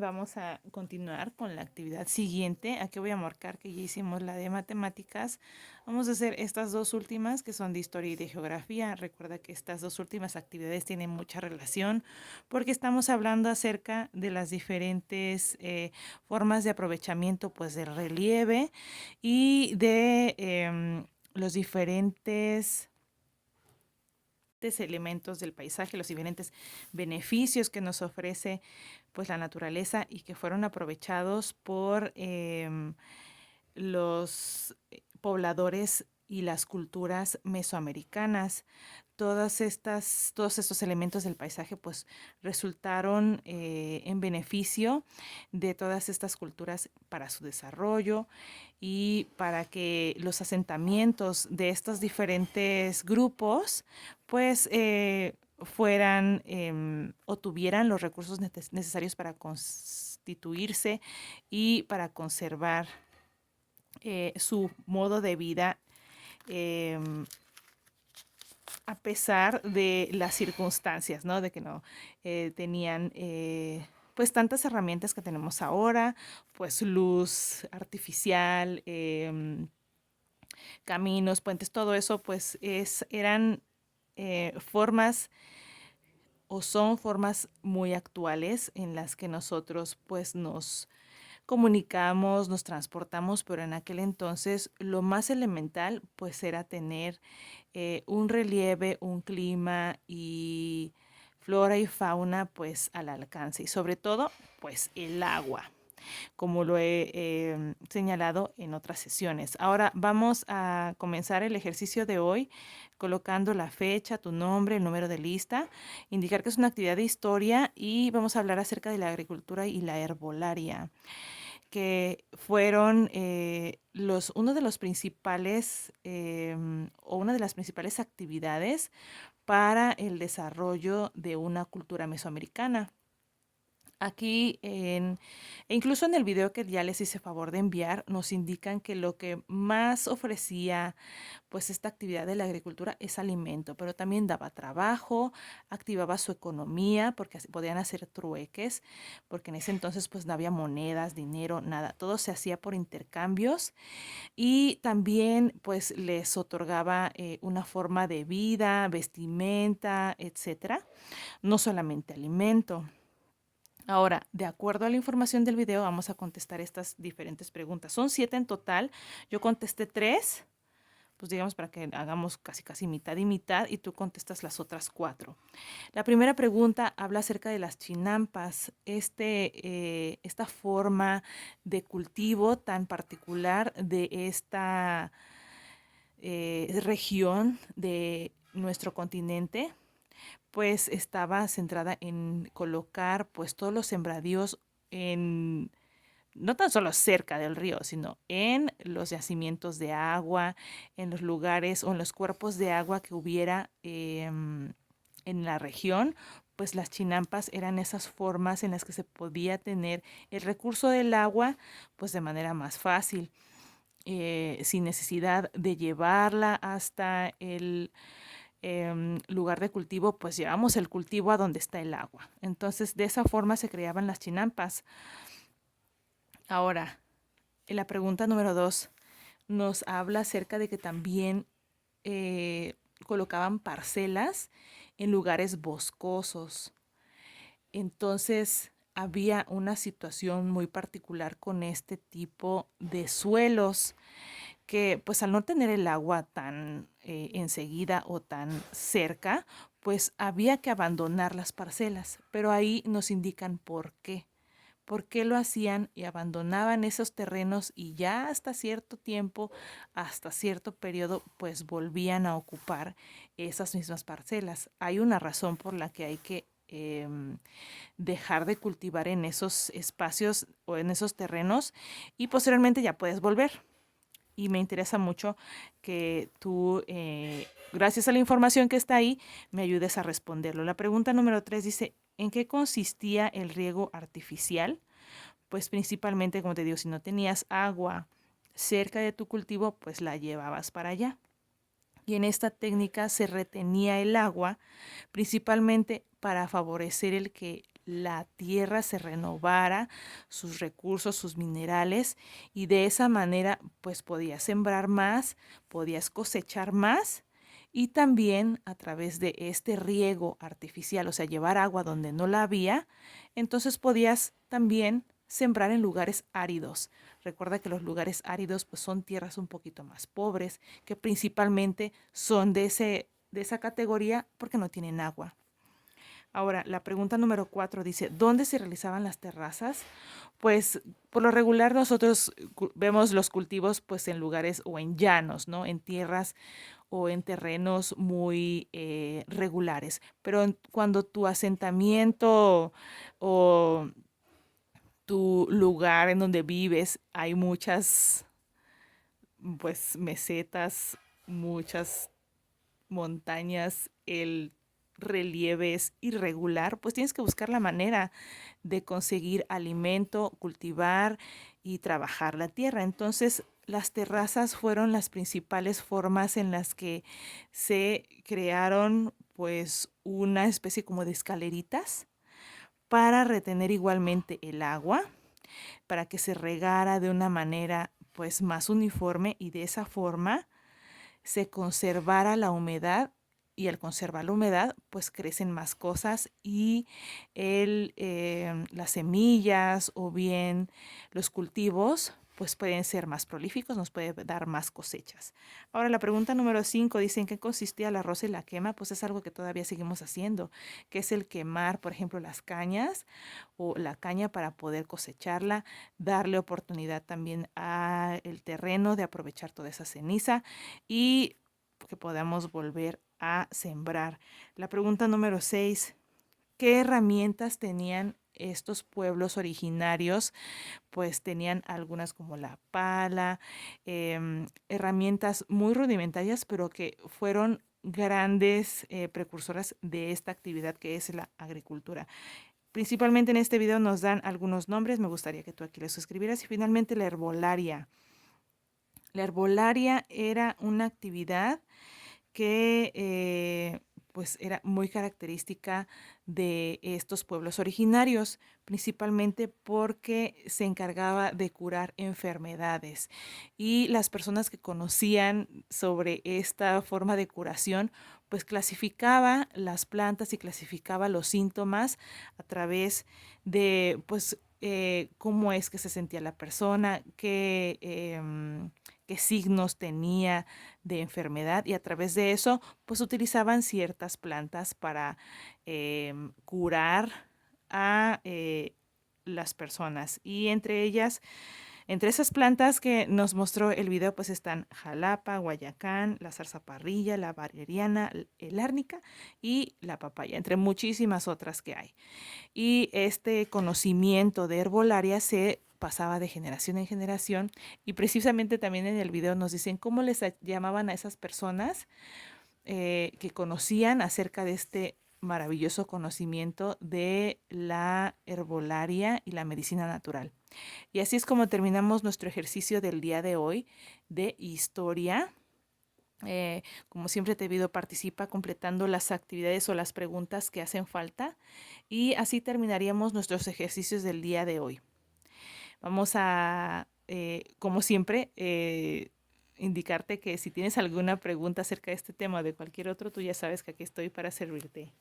vamos a continuar con la actividad siguiente. Aquí voy a marcar que ya hicimos la de matemáticas. Vamos a hacer estas dos últimas que son de historia y de geografía. Recuerda que estas dos últimas actividades tienen mucha relación porque estamos hablando acerca de las diferentes formas de aprovechamiento pues del relieve y de los diferentes elementos del paisaje, los diferentes beneficios que nos ofrece pues la naturaleza y que fueron aprovechados por los pobladores y las culturas mesoamericanas. Todos estos elementos del paisaje pues resultaron en beneficio de todas estas culturas para su desarrollo y para que los asentamientos de estos diferentes grupos pues fueran o tuvieran los recursos necesarios para constituirse y para conservar su modo de vida em, a pesar de las circunstancias, ¿no? De que no tenían pues tantas herramientas que tenemos ahora, pues luz artificial, caminos, puentes, todo eso, pues eran formas o son formas muy actuales en las que nosotros pues nos comunicamos, nos transportamos, pero en aquel entonces lo más elemental pues era tener un relieve, un clima y flora y fauna pues al alcance y sobre todo pues el agua, como lo he señalado en otras sesiones. Ahora vamos a comenzar el ejercicio de hoy colocando la fecha, tu nombre, el número de lista, indicar que es una actividad de historia y vamos a hablar acerca de la agricultura y la herbolaria que fueron uno de los principales o una de las principales actividades para el desarrollo de una cultura mesoamericana. Aquí, e incluso en el video que ya les hice favor de enviar, nos indican que lo que más ofrecía pues esta actividad de la agricultura es alimento, pero también daba trabajo, activaba su economía porque podían hacer trueques, porque en ese entonces pues no había monedas, dinero, nada, todo se hacía por intercambios y también pues les otorgaba una forma de vida, vestimenta, etcétera, no solamente alimento. Ahora, de acuerdo a la información del video, vamos a contestar estas diferentes preguntas. Son 7 en total. Yo contesté 3, pues digamos para que hagamos casi casi mitad y mitad y tú contestas las otras 4. La primera pregunta habla acerca de las chinampas, esta forma de cultivo tan particular de esta región de nuestro continente pues estaba centrada en colocar pues todos los sembradíos en no tan solo cerca del río, sino en los yacimientos de agua, en los lugares o en los cuerpos de agua que hubiera en la región, pues las chinampas eran esas formas en las que se podía tener el recurso del agua pues de manera más fácil, sin necesidad de llevarla hasta el lugar de cultivo, pues llevamos el cultivo a donde está el agua. Entonces, de esa forma se creaban las chinampas. Ahora, en la pregunta número 2 nos habla acerca de que también colocaban parcelas en lugares boscosos. Entonces, había una situación muy particular con este tipo de suelos que pues al no tener el agua tan enseguida o tan cerca, pues había que abandonar las parcelas, pero ahí nos indican por qué lo hacían y abandonaban esos terrenos y ya hasta cierto tiempo, hasta cierto periodo, pues volvían a ocupar esas mismas parcelas. Hay una razón por la que hay que dejar de cultivar en esos espacios o en esos terrenos y posteriormente ya puedes volver y me interesa mucho que tú, gracias a la información que está ahí, me ayudes a responderlo. La pregunta número 3 dice, ¿en qué consistía el riego artificial? Pues principalmente, como te digo, si no tenías agua cerca de tu cultivo, pues la llevabas para allá. Y en esta técnica se retenía el agua principalmente para favorecer el que la tierra se renovara, sus recursos, sus minerales, y de esa manera pues podías sembrar más, podías cosechar más y también a través de este riego artificial, o sea, llevar agua donde no la había, entonces podías también sembrar en lugares áridos. Recuerda que los lugares áridos pues son tierras un poquito más pobres, que principalmente son de esa categoría porque no tienen agua. Ahora, la pregunta número 4 dice, ¿dónde se realizaban las terrazas? Pues por lo regular nosotros vemos los cultivos pues en lugares o en llanos, ¿no? En tierras o en terrenos muy regulares. Pero cuando tu asentamiento o tu lugar en donde vives hay muchas pues mesetas, muchas montañas, el relieve es irregular, pues tienes que buscar la manera de conseguir alimento, cultivar y trabajar la tierra. Entonces, las terrazas fueron las principales formas en las que se crearon pues una especie como de escaleritas para retener igualmente el agua, para que se regara de una manera pues más uniforme y de esa forma se conservara la humedad y al conservar la humedad, pues crecen más cosas y las semillas o bien los cultivos, pues pueden ser más prolíficos, nos puede dar más cosechas. Ahora la pregunta número 5 dice en qué consistía el arroz y la quema, pues es algo que todavía seguimos haciendo, que es el quemar, por ejemplo, las cañas o la caña para poder cosecharla, darle oportunidad también al terreno de aprovechar toda esa ceniza y que podamos volver a sembrar. La pregunta número 6, ¿qué herramientas tenían estos pueblos originarios? Pues tenían algunas como la pala, herramientas muy rudimentarias, pero que fueron grandes precursoras de esta actividad que es la agricultura. Principalmente en este video nos dan algunos nombres, me gustaría que tú aquí los escribieras. Y finalmente la herbolaria. La herbolaria era una actividad que pues era muy característica de estos pueblos originarios, principalmente porque se encargaba de curar enfermedades y las personas que conocían sobre esta forma de curación pues clasificaba las plantas y clasificaba los síntomas a través de pues cómo es que se sentía la persona, qué signos tenía de enfermedad y a través de eso pues utilizaban ciertas plantas para curar a las personas y entre ellas, entre esas plantas que nos mostró el video pues están jalapa, guayacán, la zarzaparrilla, la valeriana, el árnica y la papaya, entre muchísimas otras que hay. Y este conocimiento de herbolaria se pasaba de generación en generación y precisamente también en el video nos dicen cómo les llamaban a esas personas que conocían acerca de este maravilloso conocimiento de la herbolaria y la medicina natural. Y así es como terminamos nuestro ejercicio del día de hoy de historia. Como siempre te pido, participa completando las actividades o las preguntas que hacen falta y así terminaríamos nuestros ejercicios del día de hoy. Vamos a, como siempre, indicarte que si tienes alguna pregunta acerca de este tema o de cualquier otro, tú ya sabes que aquí estoy para servirte.